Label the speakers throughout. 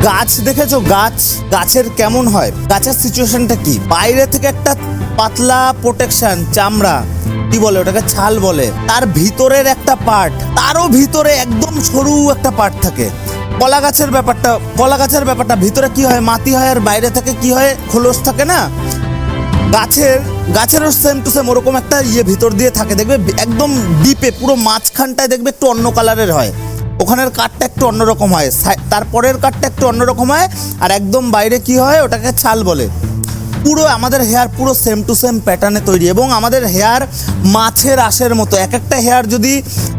Speaker 1: গাছ দেখেছো? গাছের কেমন হয়, গাছের সিচুয়েশনটা কি? বাইরে থেকে একটা পাতলা প্রোটেকশন, চামড়া, কি বলে ওটাকে, ছাল বলে, তার ভিতরের একটা পার্ট, তারও ভিতরে একদম সরু একটা পার্ট থাকে। কলা গাছের ব্যাপারটা ভিতরে কি হয়, মাটি হয়, আর বাইরে থেকে কি হয়, খোলস থাকে না। গাছেরও সেম টু সেম ওরকম একটা ভিতর দিয়ে থাকে, দেখবে একদম ডিপে পুরো মাঝখানটায় দেখবে একটু অন্য কালারের হয়, ওখানের কাঠটা একটু অন্যরকম হয়, তারপরের কাঠটা একটু অন্যরকম হয়, আর একদম বাইরে কি হয় ওটাকে ছাল বলে। পুরো আমাদের হেয়ার পুরো সেম টু সেম প্যাটার্নে তৈরি, এবং আমাদের হেয়ার মাছের আঁশের মতো। এক একটা হেয়ার যদি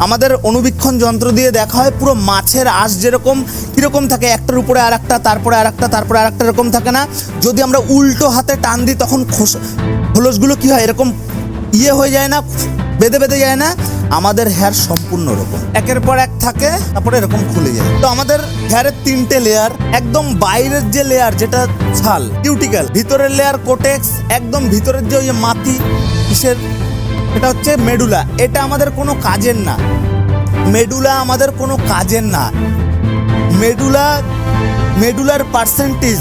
Speaker 1: আমাদের অনুবীক্ষণ যন্ত্র দিয়ে দেখা হয়, পুরো মাছের আঁশ যেরকম কীরকম থাকে, একটার উপরে আর একটা, তারপরে আর একটা, তারপরে আর একটা, এরকম থাকে না। যদি আমরা উল্টো হাতে টান দিই তখন খোলসগুলো কী হয়, এরকম হয়ে যায় না, বেঁধে যায় না। আমাদের হেয়ার সম্পূর্ণ রকম একের পর এক থাকে, তারপরে এরকম খুলে যায়। তো আমাদের হেয়ারের 3টে লেয়ার। একদম বাইরের যে লেয়ার, যেটা ছাল, কিউটিক্যাল, ভিতরের লেয়ার কোটেক্স, একদম ভিতরের যে ওই মাটি কিসের, এটা হচ্ছে মেডুলা। এটা আমাদের কোনো কাজের না, মেডুলা আমাদের কোনো কাজের না। মেডুলার পার্সেন্টেজ,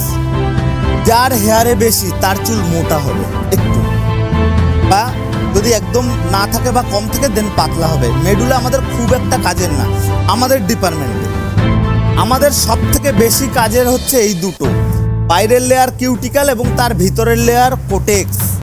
Speaker 1: যার হেয়ারে বেশি তার চুল মোটা হবে একটু, বা যদি একদম না থাকে বা কম থাকে দেন পাতলা হবে। মেডুলা আমাদের খুব একটা কাজের না আমাদের ডিপার্টমেন্টে। আমাদের সব থেকে বেশি কাজের হচ্ছে এই দুটো, বাইরের লেয়ার কিউটিক্যাল এবং তার ভিতরের লেয়ার কোটেক্স।